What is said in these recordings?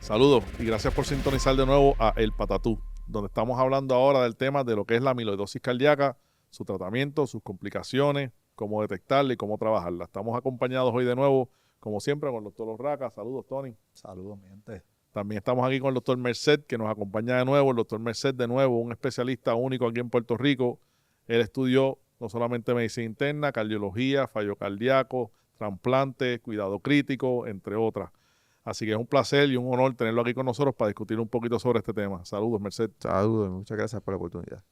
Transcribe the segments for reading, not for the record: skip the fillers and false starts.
Saludos y gracias por sintonizar de nuevo a El Patatú, donde estamos hablando ahora del tema de lo que es la amiloidosis cardíaca, su tratamiento, sus complicaciones, cómo detectarla y cómo trabajarla. Estamos acompañados hoy de nuevo, como siempre, con el doctor Orraca. Saludos, Tony. Saludos, mi gente. También estamos aquí con el doctor Merced, que nos acompaña de nuevo. El doctor Merced, de nuevo, un especialista único aquí en Puerto Rico. Él estudió no solamente medicina interna, cardiología, fallo cardíaco, trasplante, cuidado crítico, entre otras. Así que es un placer y un honor tenerlo aquí con nosotros para discutir un poquito sobre este tema. Saludos, Merced. Saludos, muchas gracias por la oportunidad.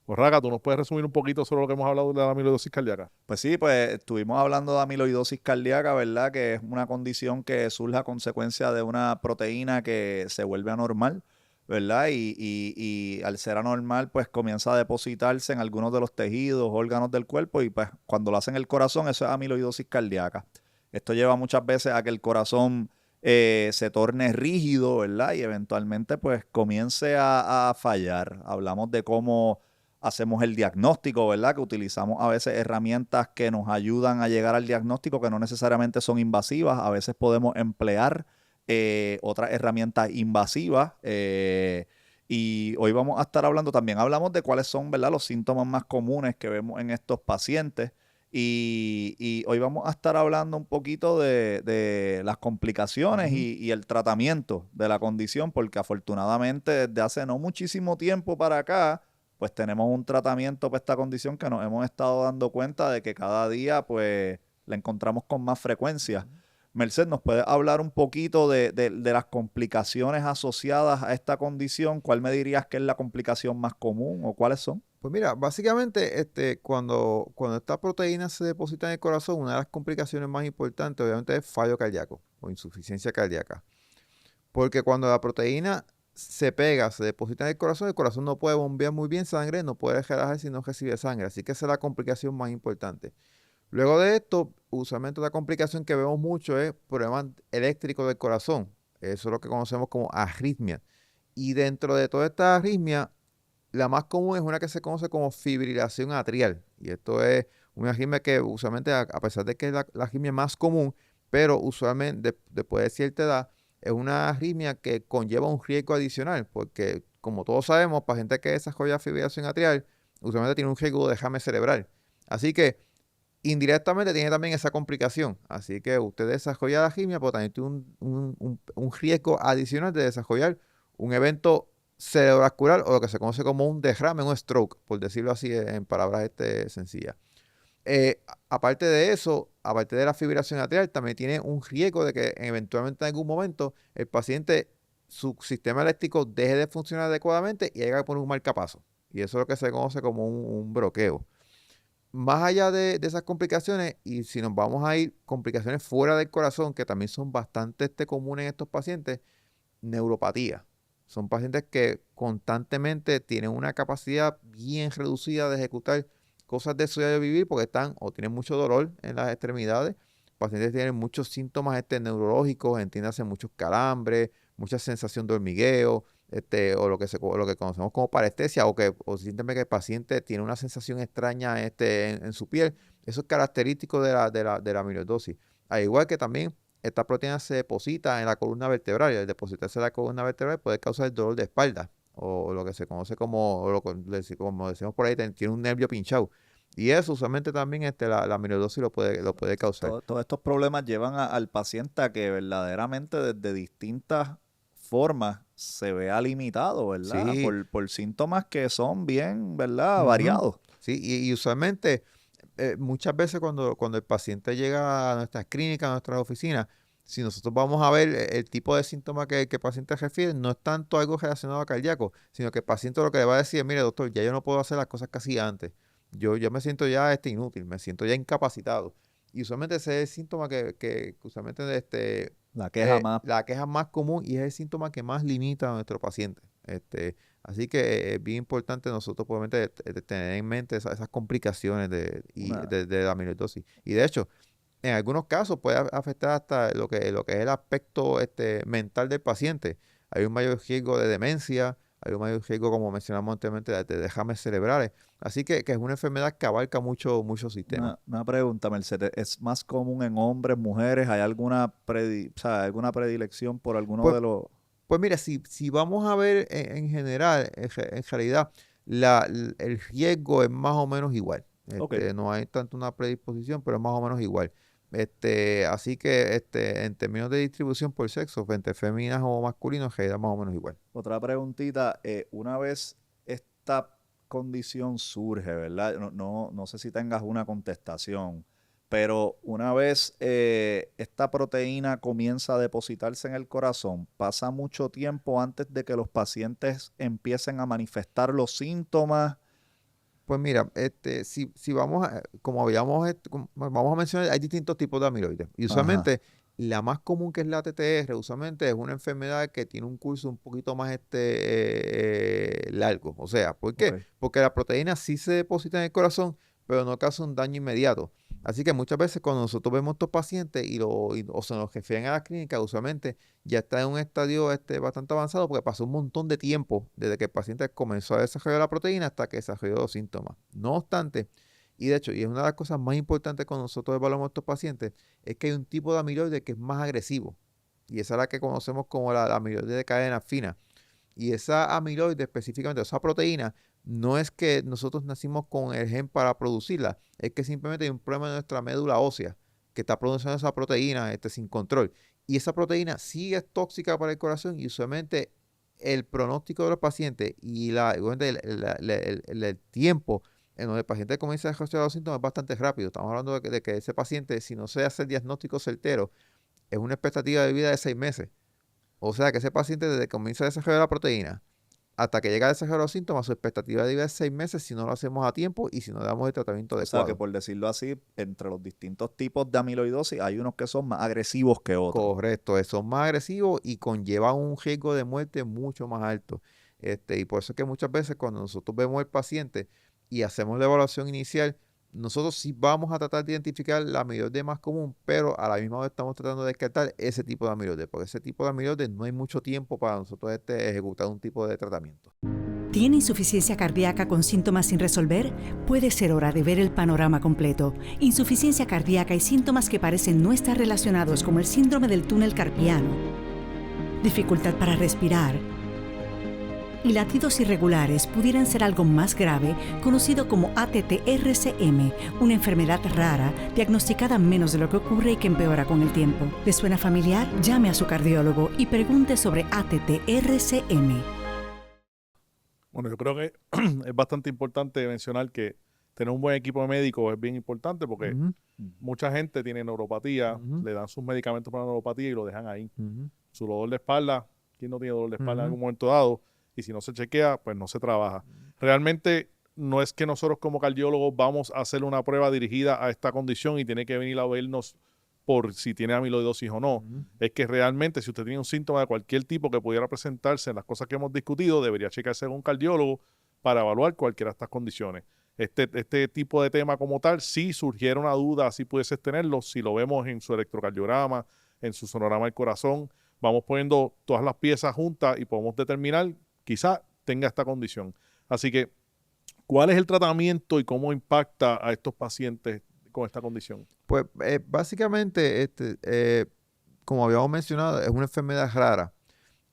Orraca, ¿tú nos puedes resumir un poquito sobre lo que hemos hablado de la amiloidosis cardíaca? Pues sí, pues estuvimos hablando de amiloidosis cardíaca, ¿verdad? Que es una condición que surge a consecuencia de una proteína que se vuelve anormal, ¿verdad? Y al ser anormal, pues comienza a depositarse en algunos de los tejidos, órganos del cuerpo y pues cuando lo hacen el corazón, eso es amiloidosis cardíaca. Esto lleva muchas veces a que el corazón se torne rígido, ¿verdad? Y eventualmente pues comience a fallar. Hablamos de cómo hacemos el diagnóstico, ¿verdad? Que utilizamos a veces herramientas que nos ayudan a llegar al diagnóstico que no necesariamente son invasivas. A veces podemos emplear otras herramientas invasivas. Y hoy vamos a estar hablando también, hablamos de cuáles son, ¿verdad?, los síntomas más comunes que vemos en estos pacientes. Y hoy vamos a estar hablando un poquito de las complicaciones y el tratamiento de la condición, porque afortunadamente desde hace no muchísimo tiempo para acá, pues tenemos un tratamiento para esta condición que nos hemos estado dando cuenta de que cada día pues la encontramos con más frecuencia. Merced, ¿nos puedes hablar un poquito de las complicaciones asociadas a esta condición? ¿Cuál me dirías que es la complicación más común o cuáles son? Pues mira, básicamente cuando esta proteína se deposita en el corazón, una de las complicaciones más importantes obviamente es fallo cardíaco o insuficiencia cardíaca. Porque cuando la proteína se pega, se deposita en el corazón no puede bombear muy bien sangre, no puede relajar si no recibe sangre. Así que esa es la complicación más importante. Luego de esto, usualmente la complicación que vemos mucho es problemas eléctricos del corazón. Eso es lo que conocemos como arritmia. Y dentro de toda esta arritmia, la más común es una que se conoce como fibrilación atrial. Y esto es una arritmia que usualmente, a pesar de que es la arritmia más común, pero usualmente después de cierta edad, es una arritmia que conlleva un riesgo adicional, porque como todos sabemos, para gente que desarrolla fibrilación atrial, usualmente tiene un riesgo de derrame cerebral. Así que indirectamente tiene también esa complicación. Así que usted desarrolla la arritmia, pero también tiene un riesgo adicional de desarrollar un evento cerebrovascular o lo que se conoce como un derrame, un stroke, por decirlo así en palabras sencillas. Aparte de eso, aparte de la fibrilación atrial, también tiene un riesgo de que eventualmente en algún momento el paciente, su sistema eléctrico deje de funcionar adecuadamente y llegue a poner un marcapaso. Y eso es lo que se conoce como un bloqueo. Más allá de esas complicaciones, y si nos vamos a ir complicaciones fuera del corazón, que también son bastante comunes en estos pacientes, neuropatía. Son pacientes que constantemente tienen una capacidad bien reducida de ejecutar cosas de su día de vivir porque están o tienen mucho dolor en las extremidades. Pacientes tienen muchos síntomas neurológicos, entiéndase muchos calambres, mucha sensación de hormigueo, o lo que conocemos como parestesia, o simplemente que el paciente tiene una sensación extraña en su piel. Eso es característico de la amiloidosis. Al igual que también esta proteína se deposita en la columna vertebral y al depositarse en la columna vertebral puede causar dolor de espalda o lo que se conoce como decimos por ahí, tiene un nervio pinchado. Y eso usualmente también la amiloidosis lo puede causar. Todos estos problemas llevan al paciente a que verdaderamente desde distintas formas se vea limitado, ¿verdad? Sí. Por síntomas que son bien, ¿verdad? Variados. Sí, y usualmente muchas veces cuando el paciente llega a nuestras clínicas, a nuestras oficinas, si nosotros vamos a ver el tipo de síntomas que el paciente refiere, no es tanto algo relacionado a cardíaco, sino que el paciente lo que le va a decir es, mire doctor, ya yo no puedo hacer las cosas que hacía antes. Yo me siento ya inútil, me siento ya incapacitado. Y usualmente ese es el síntoma que usualmente La queja más. la queja más común y es el síntoma que más limita a nuestro paciente. Así que es bien importante nosotros obviamente tener en mente esas complicaciones de la amiloidosis. Y de hecho, en algunos casos puede afectar hasta lo que es el aspecto mental del paciente. Hay un mayor riesgo de demencia, hay un mayor riesgo, como mencionamos anteriormente, de derrames cerebrales. Así que es una enfermedad que abarca muchos sistemas. Una pregunta, Mercedes. ¿Es más común en hombres, mujeres? ¿Hay alguna predilección por alguno Pues, de los...? Pues mira, si vamos a ver en general, en realidad, el riesgo es más o menos igual. Ok. No hay tanto una predisposición, pero es más o menos igual. Así que en términos de distribución por sexo, entre féminas o masculinos, en realidad más o menos igual. Otra preguntita, una vez esta condición surge, ¿verdad? No sé si tengas una contestación, pero una vez esta proteína comienza a depositarse en el corazón, pasa mucho tiempo antes de que los pacientes empiecen a manifestar los síntomas. Pues mira, si vamos a, como habíamos, vamos a mencionar, hay distintos tipos de amiloides. Y Ajá, usualmente, la más común que es la TTR, usualmente es una enfermedad que tiene un curso un poquito más largo. O sea, ¿por qué? ok. Porque la proteína sí se deposita en el corazón, pero no causa un daño inmediato. Así que muchas veces cuando nosotros vemos estos pacientes o se nos refieren a la clínica, usualmente ya está en un estadio bastante avanzado porque pasó un montón de tiempo desde que el paciente comenzó a desarrollar la proteína hasta que desarrolló los síntomas. No obstante, y de hecho, y es una de las cosas más importantes cuando nosotros evaluamos a estos pacientes, es que hay un tipo de amiloide que es más agresivo. Y esa es la que conocemos como la amiloide de cadena fina. Y esa amiloide específicamente, esa proteína, no es que nosotros nacimos con el gen para producirla, es que simplemente hay un problema en nuestra médula ósea que está produciendo esa proteína sin control. Y esa proteína sí es tóxica para el corazón y usualmente el pronóstico de los pacientes y obviamente el tiempo en donde el paciente comienza a desarrollar los síntomas es bastante rápido. Estamos hablando de que ese paciente, si no se hace el diagnóstico certero, es una expectativa de vida de 6 meses. O sea que ese paciente desde que comienza a desarrollar la proteína hasta que llega a desarrollar los síntomas, su expectativa de vida es 6 meses si no lo hacemos a tiempo y si no le damos el tratamiento O sea que adecuado. por decirlo así, entre los distintos tipos de amiloidosis hay unos que son más agresivos que otros. Correcto, son más agresivos y conllevan un riesgo de muerte mucho más alto. Y por eso es que muchas veces cuando nosotros vemos al paciente y hacemos la evaluación inicial, nosotros sí vamos a tratar de identificar la amiloide más común, pero a la misma vez estamos tratando de descartar ese tipo de amiloide, porque ese tipo de amiloide no hay mucho tiempo para nosotros ejecutar un tipo de tratamiento. ¿Tiene insuficiencia cardíaca con síntomas sin resolver? Puede ser hora de ver el panorama completo. Insuficiencia cardíaca y síntomas que parecen no estar relacionados, como el síndrome del túnel carpiano, dificultad para respirar y latidos irregulares pudieran ser algo más grave, conocido como ATTRCM, una enfermedad rara, diagnosticada menos de lo que ocurre y que empeora con el tiempo. ¿Le suena familiar? Llame a su cardiólogo y pregunte sobre ATTRCM. Bueno, yo creo que es bastante importante mencionar que tener un buen equipo de médicos es bien importante porque Ujú, mucha gente tiene neuropatía, Ujú. le dan sus medicamentos para la neuropatía y lo dejan ahí. ujú, Su dolor de espalda, ¿quién no tiene dolor de espalda en Ujú. algún momento dado? Y si no se chequea, pues no se trabaja. Realmente no es que nosotros como cardiólogos vamos a hacer una prueba dirigida a esta condición y tiene que venir a vernos por si tiene amiloidosis o no. Ujú. Es que realmente si usted tiene un síntoma de cualquier tipo que pudiera presentarse en las cosas que hemos discutido, debería checarse con un cardiólogo para evaluar cualquiera de estas condiciones. Este tipo de tema como tal, si surgiera una duda, si pudieses tenerlo, si lo vemos en su electrocardiograma, en su sonorama del corazón, vamos poniendo todas las piezas juntas y podemos determinar, quizá tenga esta condición. Así que, ¿cuál es el tratamiento y cómo impacta a estos pacientes con esta condición? Pues básicamente, como habíamos mencionado, es una enfermedad rara.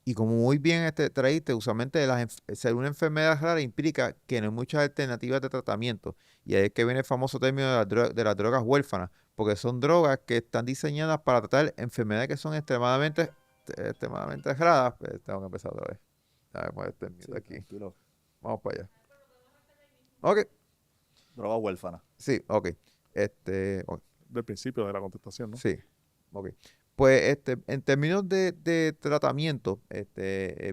Y como muy bien traíste, usualmente ser una enfermedad rara implica que no hay muchas alternativas de tratamiento. Y ahí es que viene el famoso término de las drogas huérfanas, porque son drogas que están diseñadas para tratar enfermedades que son extremadamente raras. Pues, tengo que empezar otra vez. A ver, poner este mute aquí. Tranquilo. Vamos para allá. Ok, Droga huérfana. sí, ok. Ok. Del principio de la contestación, ¿no? Sí, ok. Pues en términos de tratamiento, es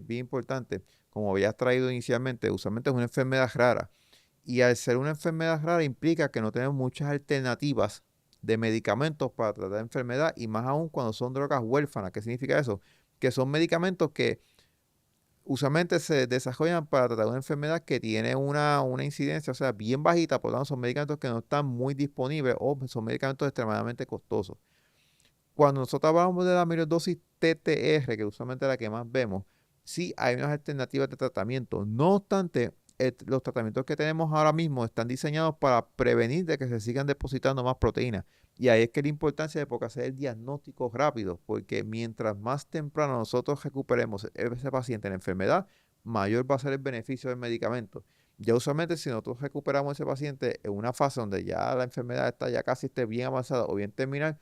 bien importante, como habías traído inicialmente, usualmente es una enfermedad rara. Y al ser una enfermedad rara implica que no tenemos muchas alternativas de medicamentos para tratar la enfermedad y más aún cuando son drogas huérfanas. ¿Qué significa eso? Que son medicamentos que usualmente se desarrollan para tratar una enfermedad que tiene una incidencia, o sea, bien bajita, por lo tanto son medicamentos que no están muy disponibles o son medicamentos extremadamente costosos. Cuando nosotros hablamos de la amiloidosis TTR, que usualmente es la que más vemos, sí hay unas alternativas de tratamiento. No obstante, los tratamientos que tenemos ahora mismo están diseñados para prevenir de que se sigan depositando más proteínas. Y ahí es que la importancia de hacer el diagnóstico rápido, porque mientras más temprano nosotros recuperemos ese paciente en la enfermedad, mayor va a ser el beneficio del medicamento. Ya usualmente si nosotros recuperamos a ese paciente en una fase donde ya la enfermedad está ya casi esté bien avanzada o bien terminal,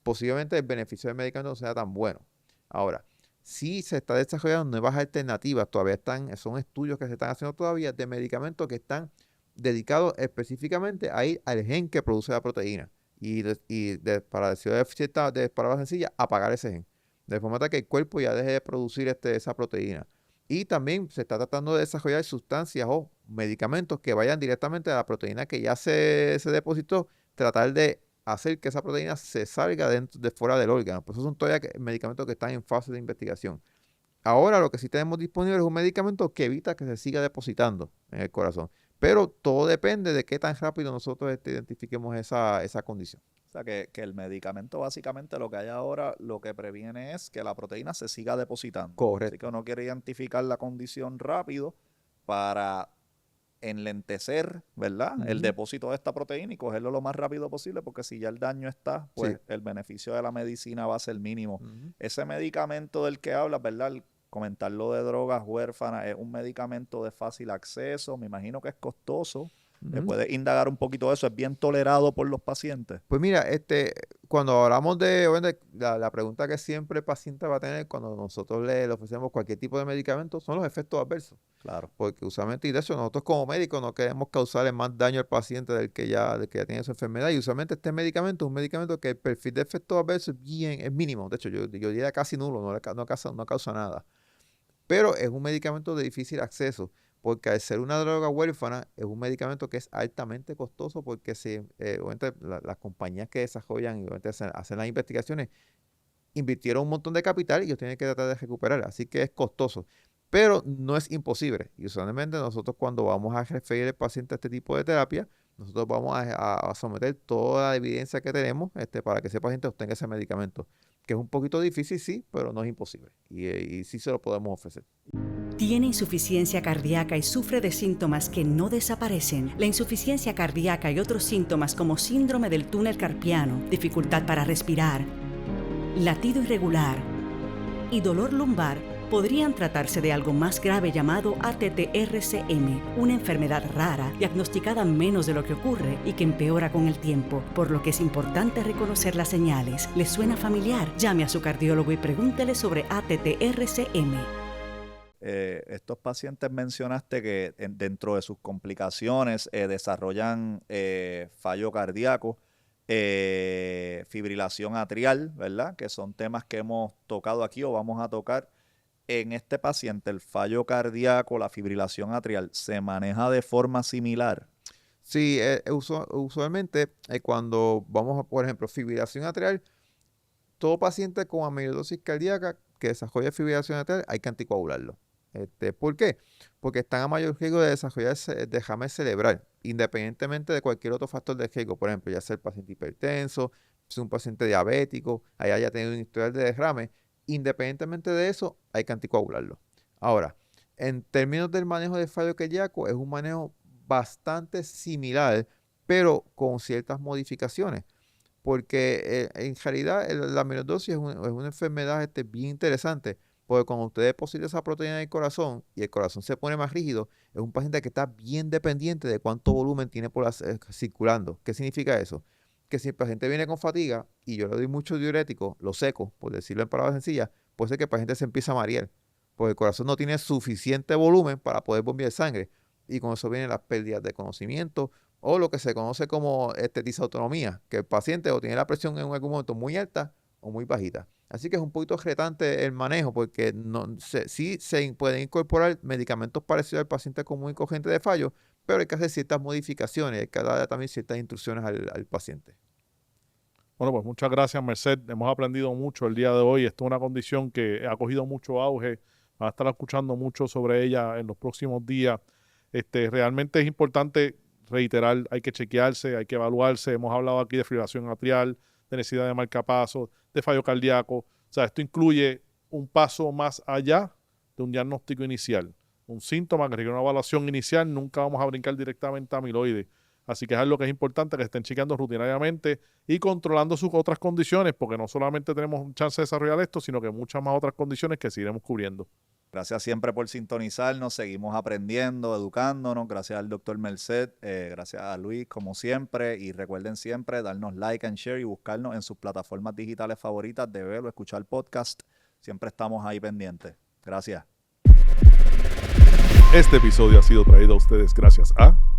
posiblemente el beneficio del medicamento no sea tan bueno. Ahora, sí se está desarrollando nuevas alternativas, todavía son estudios que se están haciendo todavía de medicamentos que están dedicados específicamente a ir al gen que produce la proteína para decirlo de palabras sencillas, apagar ese gen, de forma tal que el cuerpo ya deje de producir esa proteína. Y también se está tratando de desarrollar sustancias o medicamentos que vayan directamente a la proteína que ya se depositó, tratar de hacer que esa proteína se salga de fuera del órgano. Pues esos son todavía medicamentos que están en fase de investigación. Ahora lo que sí tenemos disponible es un medicamento que evita que se siga depositando en el corazón. Pero todo depende de qué tan rápido nosotros identifiquemos esa condición. O sea, que el medicamento básicamente lo que hay ahora, lo que previene es que la proteína se siga depositando. Correcto. Así que uno quiere identificar la condición rápido para enlentecer, ¿verdad? El depósito de esta proteína y cogerlo lo más rápido posible, porque si ya el daño está, pues el beneficio de la medicina va a ser mínimo. Ese medicamento del que hablas, ¿verdad? Comentarlo de drogas huérfanas, es un medicamento de fácil acceso, me imagino que es costoso. ¿Puedes indagar un poquito de eso? ¿Es bien tolerado por los pacientes? Pues mira, cuando hablamos de la pregunta que siempre el paciente va a tener cuando nosotros le ofrecemos cualquier tipo de medicamento son los efectos adversos. Claro. Porque usualmente, y de hecho nosotros como médicos no queremos causarle más daño al paciente del que ya tiene su enfermedad. Y usualmente este medicamento es un medicamento que el perfil de efectos adversos es mínimo. De hecho, yo diría casi nulo, no causa nada. Pero es un medicamento de difícil acceso, porque al ser una droga huérfana, es un medicamento que es altamente costoso porque obviamente las compañías que desarrollan y obviamente hacen las investigaciones invirtieron un montón de capital y ellos tienen que tratar de recuperar. Así que es costoso, pero no es imposible. Y usualmente nosotros cuando vamos a referir al paciente a este tipo de terapia, nosotros vamos a someter toda la evidencia que tenemos para que ese paciente obtenga ese medicamento, que es un poquito difícil, sí, pero no es imposible. Y sí se lo podemos ofrecer. ¿Tiene insuficiencia cardíaca y sufre de síntomas que no desaparecen? La insuficiencia cardíaca y otros síntomas como síndrome del túnel carpiano, dificultad para respirar, latido irregular y dolor lumbar podrían tratarse de algo más grave llamado ATTR-CM, una enfermedad rara, diagnosticada menos de lo que ocurre y que empeora con el tiempo, por lo que es importante reconocer las señales. ¿Les suena familiar? Llame a su cardiólogo y pregúntele sobre ATTR-CM. Estos pacientes mencionaste que dentro de sus complicaciones desarrollan fallo cardíaco, fibrilación atrial, ¿verdad? Que son temas que hemos tocado aquí o vamos a tocar. En este paciente, el fallo cardíaco, la fibrilación atrial, ¿se maneja de forma similar? Sí, usualmente cuando vamos a, por ejemplo, fibrilación atrial, todo paciente con amiloidosis cardíaca que desarrolla fibrilación atrial hay que anticoagularlo. ¿Por qué? Porque están a mayor riesgo de desarrollar derrame cerebral, independientemente de cualquier otro factor de riesgo. Por ejemplo, ya sea el paciente hipertenso, si es un paciente diabético, haya tenido un historial de derrame, independientemente de eso, hay que anticoagularlo. Ahora, en términos del manejo de fallo cardíaco, es un manejo bastante similar, pero con ciertas modificaciones. Porque en realidad la amiloidosis es una enfermedad bien interesante, porque cuando usted deposita esa proteína en el corazón y el corazón se pone más rígido, es un paciente que está bien dependiente de cuánto volumen tiene circulando. ¿Qué significa eso? Que si el paciente viene con fatiga y yo le doy mucho diurético, lo seco, por decirlo en palabras sencillas, puede ser que el paciente se empiece a marear, porque el corazón no tiene suficiente volumen para poder bombear sangre. Y con eso vienen las pérdidas de conocimiento o lo que se conoce como disautonomía, que el paciente o tiene la presión en algún momento muy alta o muy bajita. Así que es un poquito retante el manejo, porque sí se pueden incorporar medicamentos parecidos al paciente común y corriente de fallo, pero hay que hacer ciertas modificaciones, hay que dar también ciertas instrucciones al paciente. Bueno, pues muchas gracias, Merced. Hemos aprendido mucho el día de hoy. Esto es una condición que ha cogido mucho auge. Van a estar escuchando mucho sobre ella en los próximos días. Realmente es importante reiterar, hay que chequearse, hay que evaluarse. Hemos hablado aquí de fibrilación atrial, de necesidad de marcapasos, de fallo cardíaco. O sea, esto incluye un paso más allá de un diagnóstico inicial. un síntoma que requiere una evaluación inicial, nunca vamos a brincar directamente a amiloide. Así que es algo que es importante que estén chequeando rutinariamente y controlando sus otras condiciones, porque no solamente tenemos un chance de desarrollar esto, sino que muchas más otras condiciones que seguiremos cubriendo. Gracias siempre por sintonizarnos, seguimos aprendiendo, educándonos. Gracias al Dr. Merced, gracias a Luis, como siempre. Y recuerden siempre darnos like and share y buscarnos en sus plataformas digitales favoritas de ver o escuchar podcast. Siempre estamos ahí pendientes. Gracias. Este episodio ha sido traído a ustedes gracias a...